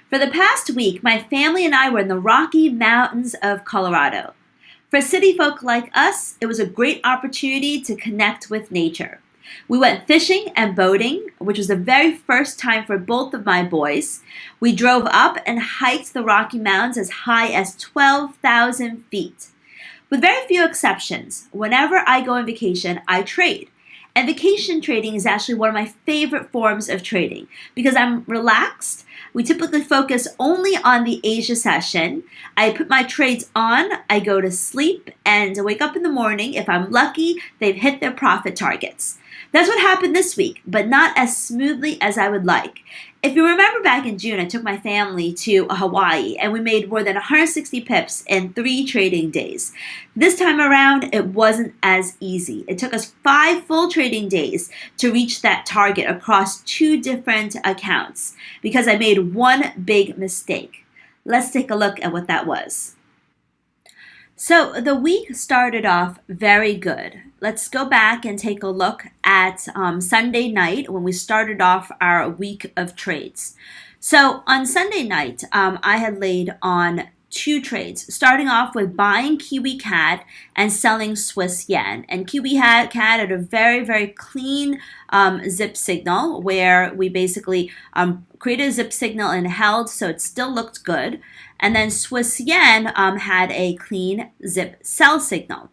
For the past week, my family and I were in the Rocky Mountains of Colorado. For city folk like us, it was a great opportunity to connect with nature. We went fishing and boating, which was the very first time for both of my boys. We drove up and hiked the Rocky Mountains as high as 12,000 feet. With very few exceptions, whenever I go on vacation, I trade. And vacation trading is actually one of my favorite forms of trading because I'm relaxed. We typically focus only on the Asia session. I put my trades on, I go to sleep, and I wake up in the morning. If I'm lucky, they've hit their profit targets. That's what happened this week, but not as smoothly as I would like. If you remember back in June, I took my family to Hawaii and we made more than 160 pips in 3 trading days. This time around, it wasn't as easy. It took us 5 full trading days to reach that target across 2 different accounts because I made one big mistake. Let's take a look at what that was. So the week started off very good. Let's go back and take a look at Sunday night when we started off our week of trades. So on Sunday night, I had laid on 2 trades, starting off with buying Kiwi CAD and selling Swiss yen. And Kiwi CAD had a very, very clean zip signal where we basically created a zip signal and held, so it still looked good. And then Swiss yen had a clean zip sell signal.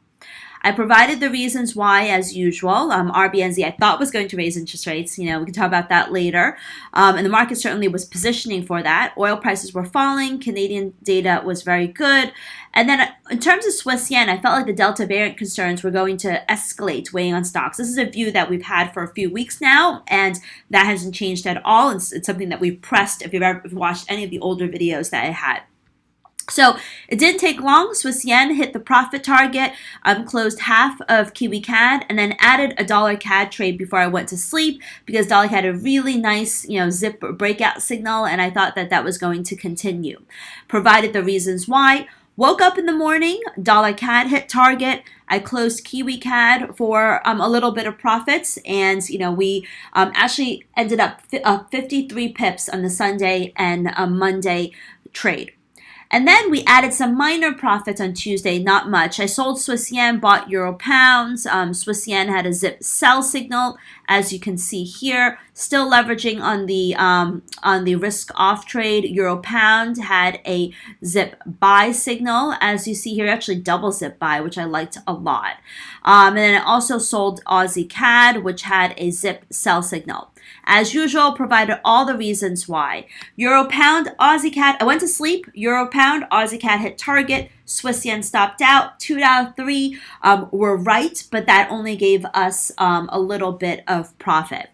I provided the reasons why, as usual. RBNZ I thought was going to raise interest rates. We can talk about that later. And the market certainly was positioning for that. Oil prices were falling. Canadian data was very good. And then in terms of Swiss yen, I felt like the Delta variant concerns were going to escalate, weighing on stocks. This is a view that we've had for a few weeks now, and that hasn't changed at all. It's something that we've pressed if you've ever watched any of the older videos that I had. So it didn't take long. Swiss yen hit the profit target, closed half of Kiwi CAD, and then added a dollar CAD trade before I went to sleep because dollar CAD had a really nice, zip breakout signal, and I thought that was going to continue. Provided the reasons why. Woke up in the morning, dollar CAD hit target. I closed Kiwi CAD for a little bit of profits, and we actually ended up 53 pips on the Sunday and Monday trade. And then we added some minor profits on Tuesday, not much. I sold Swiss yen, bought euro pounds. Swiss yen had a zip sell signal, as you can see here. Still leveraging on the risk off trade. Euro pound had a zip buy signal, as you see here. Actually, double zip buy, which I liked a lot. And then I also sold Aussie CAD, which had a zip sell signal. As usual, provided all the reasons why. Euro pound, Aussie CAD. I went to sleep. Euro pound, Aussie CAD hit target. Swiss yen stopped out. 2 out of 3 were right, but that only gave us a little bit of profit.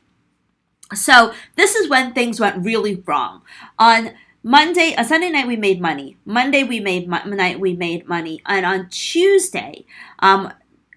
So this is when things went really wrong. On Sunday night we made money. Monday we made money, and on Tuesday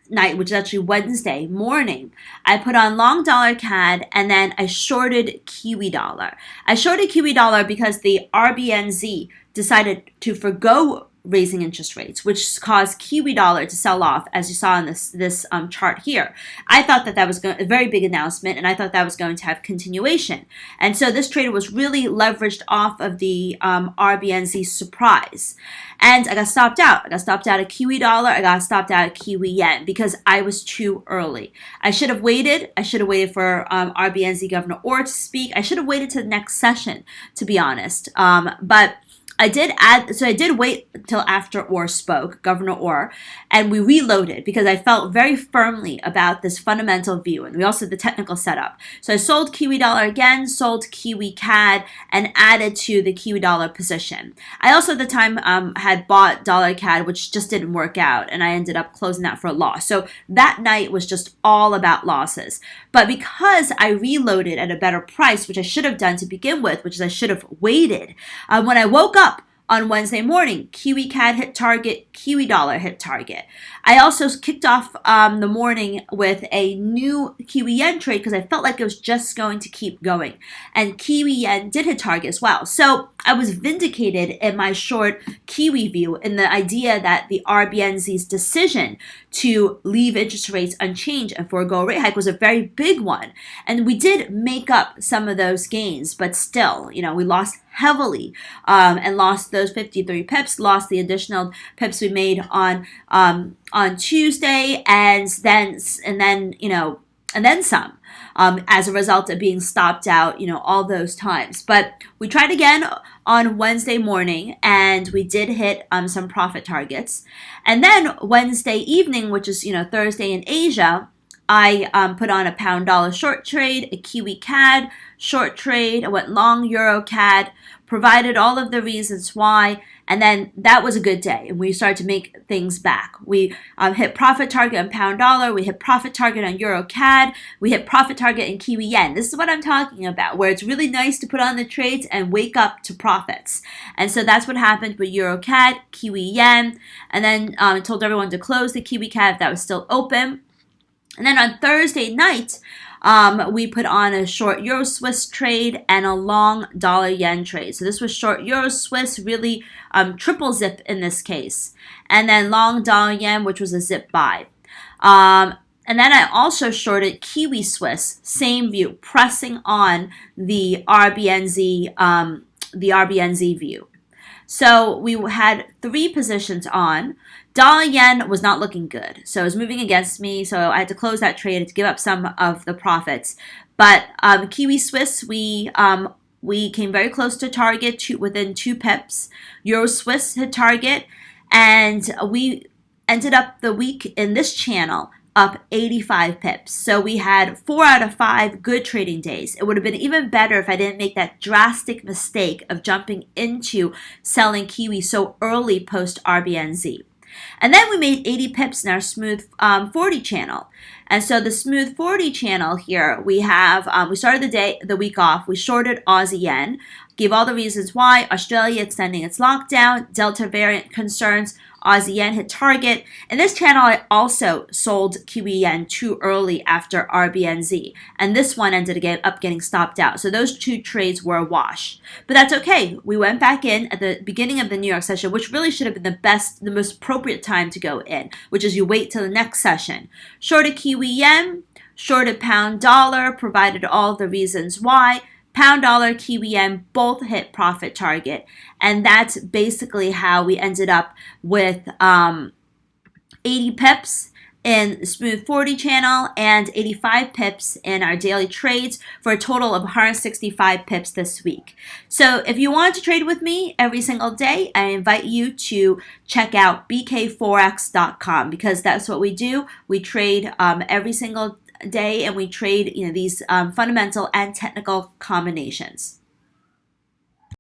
night, which is actually Wednesday morning, I put on long dollar CAD and then I shorted Kiwi dollar. I shorted Kiwi dollar because the RBNZ decided to forgo raising interest rates, which caused Kiwi dollar to sell off, as you saw in this chart here. I thought that was a very big announcement, and I thought that was going to have continuation. And so this trade was really leveraged off of the RBNZ surprise. And I got stopped out. I got stopped out of Kiwi dollar. I got stopped out of Kiwi yen because I was too early. I should have waited. I should have waited for RBNZ Governor Orr to speak. I should have waited to the next session, to be honest. But I did wait until after Orr spoke, Governor Orr, and we reloaded because I felt very firmly about this fundamental view, and we also did the technical setup. So I sold Kiwi dollar again, sold Kiwi CAD, and added to the Kiwi dollar position. I also at the time had bought dollar CAD, which just didn't work out, and I ended up closing that for a loss. So that night was just all about losses. But because I reloaded at a better price, which I should have done to begin with, which is I should have waited, when I woke up on Wednesday morning, Kiwi CAD hit target, Kiwi dollar hit target. I also kicked off the morning with a new Kiwi yen trade because I felt like it was just going to keep going. And Kiwi yen did hit target as well. So I was vindicated in my short Kiwi view in the idea that the RBNZ's decision to leave interest rates unchanged and forego a rate hike was a very big one. And we did make up some of those gains, but still, we lost heavily and lost those 53 pips, lost the additional pips we made on Tuesday, and then some. As a result of being stopped out, all those times. But we tried again on Wednesday morning, and we did hit some profit targets. And then Wednesday evening, which is, Thursday in Asia, I put on a pound dollar short trade, a Kiwi CAD short trade. I went long Euro CAD, provided all of the reasons why, and then that was a good day, and we started to make things back. We hit profit target on pound dollar, we hit profit target on Euro CAD, we hit profit target in Kiwi yen. This is what I'm talking about, where it's really nice to put on the trades and wake up to profits. And so that's what happened with Euro CAD, Kiwi yen, and then I told everyone to close the Kiwi CAD if that was still open. And then on Thursday night, we put on a short Euro Swiss trade and a long dollar yen trade. So this was short Euro Swiss, really triple zip in this case. And then long dollar yen, which was a zip buy. And then I also shorted Kiwi Swiss, same view, pressing on the RBNZ view. So we had 3 positions on. Dollar yen was not looking good, so it was moving against me, so I had to close that trade to give up some of the profits. But Kiwi Swiss, we came very close to target, within 2 pips. Euro Swiss hit target, and we ended up the week in this channel up 85 pips. So we had 4 out of 5 good trading days. It would have been even better if I didn't make that drastic mistake of jumping into selling Kiwi so early post RBNZ. And then we made 80 pips in our Smooth 40 channel. And so the Smooth 40 channel here, we started the week off, we shorted Aussie yen, gave all the reasons why: Australia extending its lockdown, Delta variant concerns, Aussie yen hit target. In this channel, I also sold Kiwi yen too early after RBNZ, and this one ended up getting stopped out. So those 2 trades were a wash. But that's okay. We went back in at the beginning of the New York session, which really should have been the most appropriate time to go in, which is you wait till the next session. Shorted Kiwi yen, shorted pound dollar, provided all the reasons why. Pound dollar, Kiwi yen both hit profit target. And that's basically how we ended up with 80 pips in Smooth 40 channel and 85 pips in our daily trades for a total of 165 pips this week. So if you want to trade with me every single day, I invite you to check out bkforex.com, because that's what we do. We trade every single day, and we trade these fundamental and technical combinations.